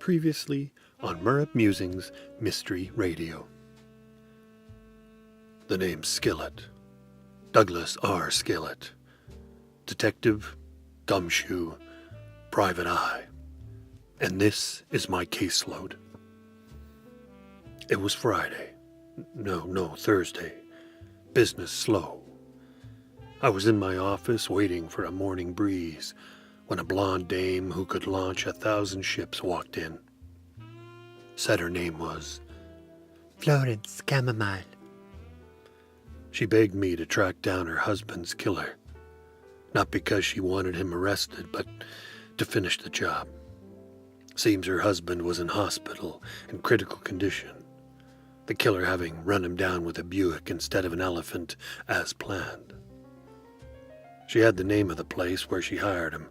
Previously on Murirb Musings Mystery Radio. The name Skillet. Douglas R. Skillet. Detective, Gumshoe, Private Eye. And this is my caseload. It was Friday. No, Thursday. Business slow. I was in my office waiting for a morning breeze when a blonde dame who could launch 1,000 ships walked in. Said her name was Florence Chamomile. She begged me to track down her husband's killer. Not because she wanted him arrested, but to finish the job. Seems her husband was in hospital in critical condition, the killer having run him down with a Buick instead of an elephant as planned. She had the name of the place where she hired him,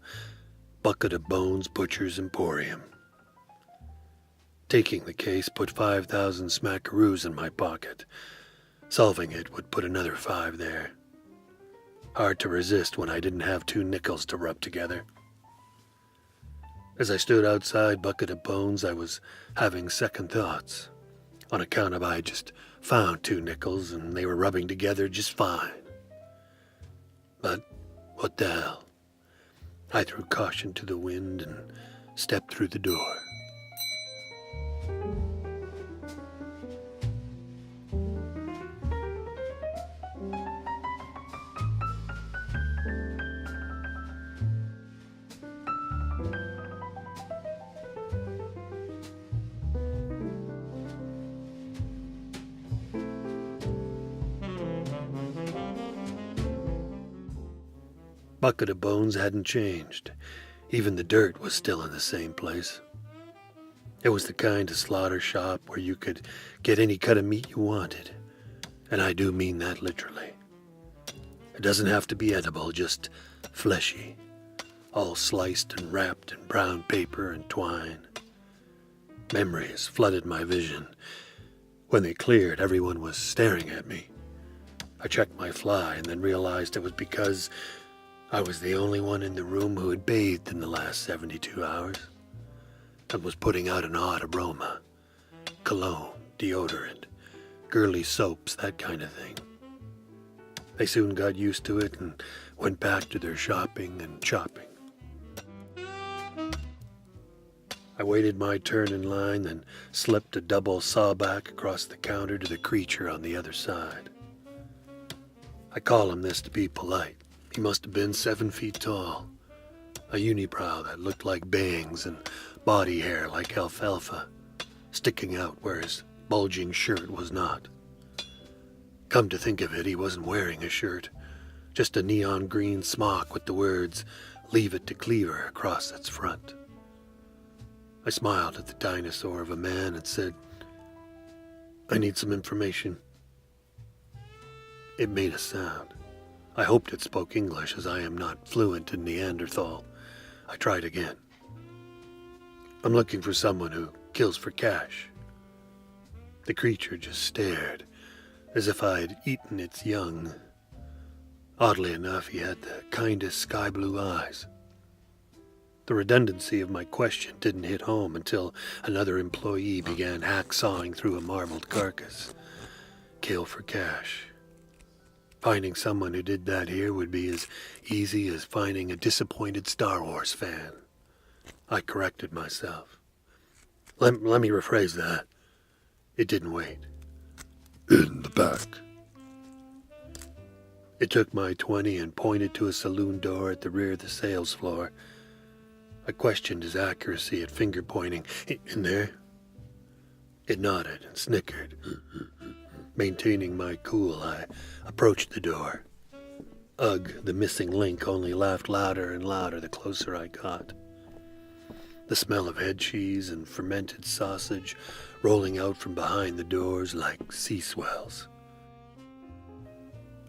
Bucket of Bones Butcher's Emporium. Taking the case put 5,000 smackaroos in my pocket. Solving it would put another 5 there. Hard to resist when I didn't have 2 nickels to rub together. As I stood outside Bucket of Bones, I was having second thoughts, on account of I just found 2 nickels and they were rubbing together just fine. But what the hell? I threw caution to the wind and stepped through the door. Bucket of Bones hadn't changed. Even the dirt was still in the same place. It was the kind of slaughter shop where you could get any cut of meat you wanted. And I do mean that literally. It doesn't have to be edible, just fleshy. All sliced and wrapped in brown paper and twine. Memories flooded my vision. When they cleared, everyone was staring at me. I checked my fly and then realized it was because I was the only one in the room who had bathed in the last 72 hours and was putting out an odd aroma. Cologne, deodorant, girly soaps, that kind of thing. They soon got used to it and went back to their shopping and chopping. I waited my turn in line, then slipped a double sawback across the counter to the creature on the other side. I call him this to be polite. He must have been 7 feet tall, a unibrow that looked like bangs and body hair like alfalfa, sticking out where his bulging shirt was not. Come to think of it, he wasn't wearing a shirt, just a neon green smock with the words, "Leave it to Cleaver," across its front. I smiled at the dinosaur of a man and said, "I need some information." It made a sound. I hoped it spoke English, as I am not fluent in Neanderthal. I tried again. "I'm looking for someone who kills for cash." The creature just stared, as if I had eaten its young. Oddly enough, he had the kindest sky-blue eyes. The redundancy of my question didn't hit home until another employee began hacksawing through a marbled carcass. Kill for cash. Finding someone who did that here would be as easy as finding a disappointed Star Wars fan. I corrected myself. Let me rephrase that. It didn't wait. "In the back." It took my 20 and pointed to a saloon door at the rear of the sales floor. I questioned his accuracy at finger pointing. "In there?" It nodded and snickered. Maintaining my cool, I approached the door. Ugh, the missing link only laughed louder and louder the closer I got. The smell of head cheese and fermented sausage rolling out from behind the doors like sea swells.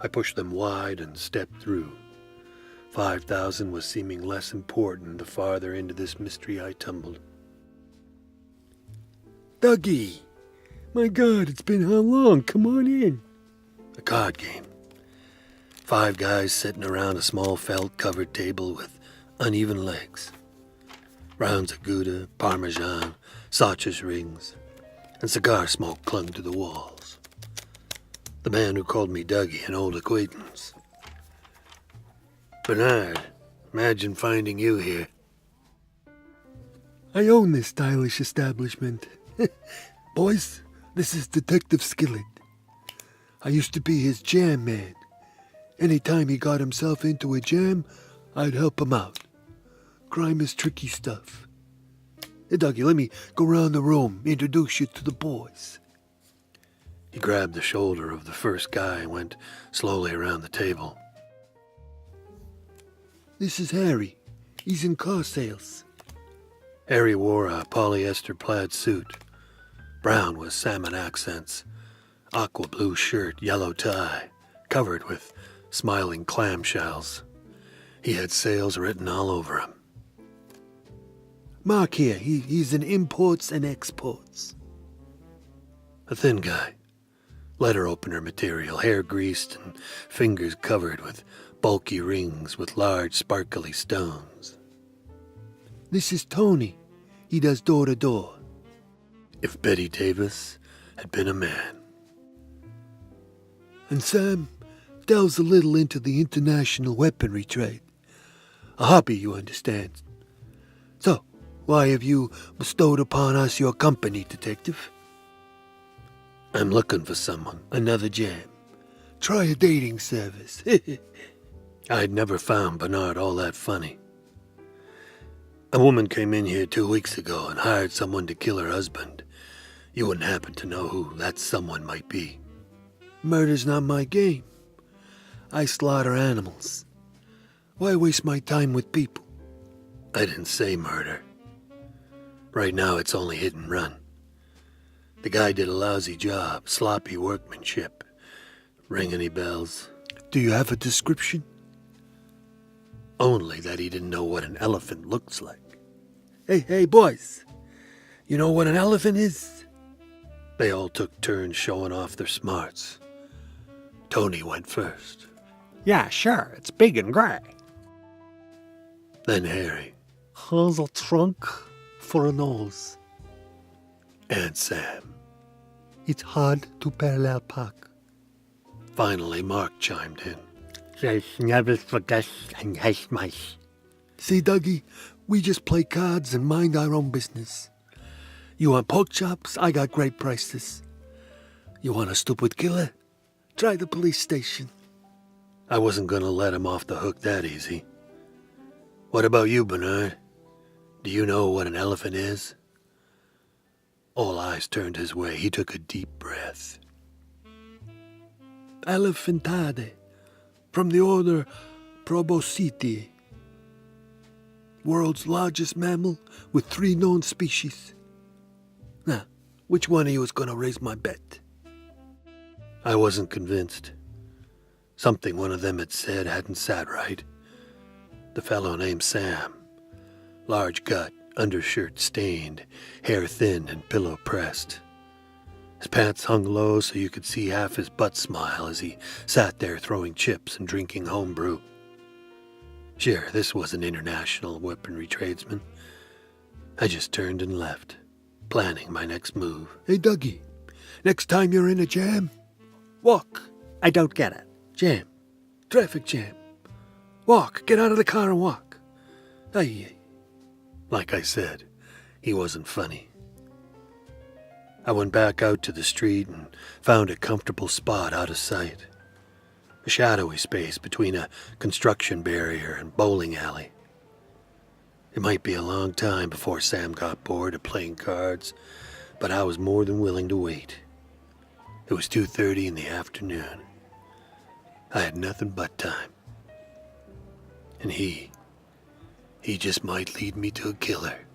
I pushed them wide and stepped through. 5,000 was seeming less important the farther into this mystery I tumbled. "Dougie! My God, it's been how long? Come on in." A card game. 5 guys sitting around a small felt-covered table with uneven legs. Rounds of Gouda, Parmesan, sausage rings, and cigar smoke clung to the walls. The man who called me Dougie, an old acquaintance. Bernard, imagine finding you here. I own this stylish establishment. Boys, this is Detective Skillet. I used to be his jam man. Anytime he got himself into a jam, I'd help him out. Crime is tricky stuff. Hey, Dougie, let me go round the room, introduce you to the boys. He grabbed the shoulder of the first guy and went slowly around the table. This is Harry. He's in car sales. Harry wore a polyester plaid suit, brown with salmon accents, aqua blue shirt, yellow tie, covered with smiling clamshells. He had sales written all over him. Mark here, he's in imports and exports. A thin guy, letter opener material, hair greased and fingers covered with bulky rings with large sparkly stones. This is Tony. He does door to door. If Betty Davis had been a man. And Sam delves a little into the international weaponry trade. A hobby, you understand. So, why have you bestowed upon us your company, Detective? I'm looking for someone. Another jam. Try a dating service. I'd never found Bernard all that funny. A woman came in here 2 weeks ago and hired someone to kill her husband. You wouldn't happen to know who that someone might be. Murder's not my game. I slaughter animals. Why waste my time with people? I didn't say murder. Right now it's only hit and run. The guy did a lousy job, sloppy workmanship. Ring any bells? Do you have a description? Only that he didn't know what an elephant looks like. Hey, boys. You know what an elephant is? They all took turns showing off their smarts. Tony went first. Yeah, sure, it's big and gray. Then Harry. Has a trunk for a nose. And Sam. It's hard to parallel park. Finally, Mark chimed in. There's never forget and has mice. See, Dougie, we just play cards and mind our own business. You want pork chops? I got great prices. You want a stupid killer? Try the police station. I wasn't going to let him off the hook that easy. What about you, Bernard? Do you know what an elephant is? All eyes turned his way. He took a deep breath. Elephantade, from the order Proboscidea. World's largest mammal with 3 known species. Now, which one of you is going to raise my bet? I wasn't convinced. Something one of them had said hadn't sat right. The fellow named Sam. Large gut, undershirt stained, hair thin and pillow pressed. His pants hung low so you could see half his butt smile as he sat there throwing chips and drinking homebrew. Sure, this was an international weaponry tradesman. I just turned and left, planning my next move. Hey, Dougie, next time you're in a jam, walk. I don't get it. Jam. Traffic jam. Walk. Get out of the car and walk. Aye. Like I said, he wasn't funny. I went back out to the street and found a comfortable spot out of sight. A shadowy space between a construction barrier and bowling alley. It might be a long time before Sam got bored of playing cards, but I was more than willing to wait. It was 2:30 in the afternoon. I had nothing but time. And he just might lead me to a killer.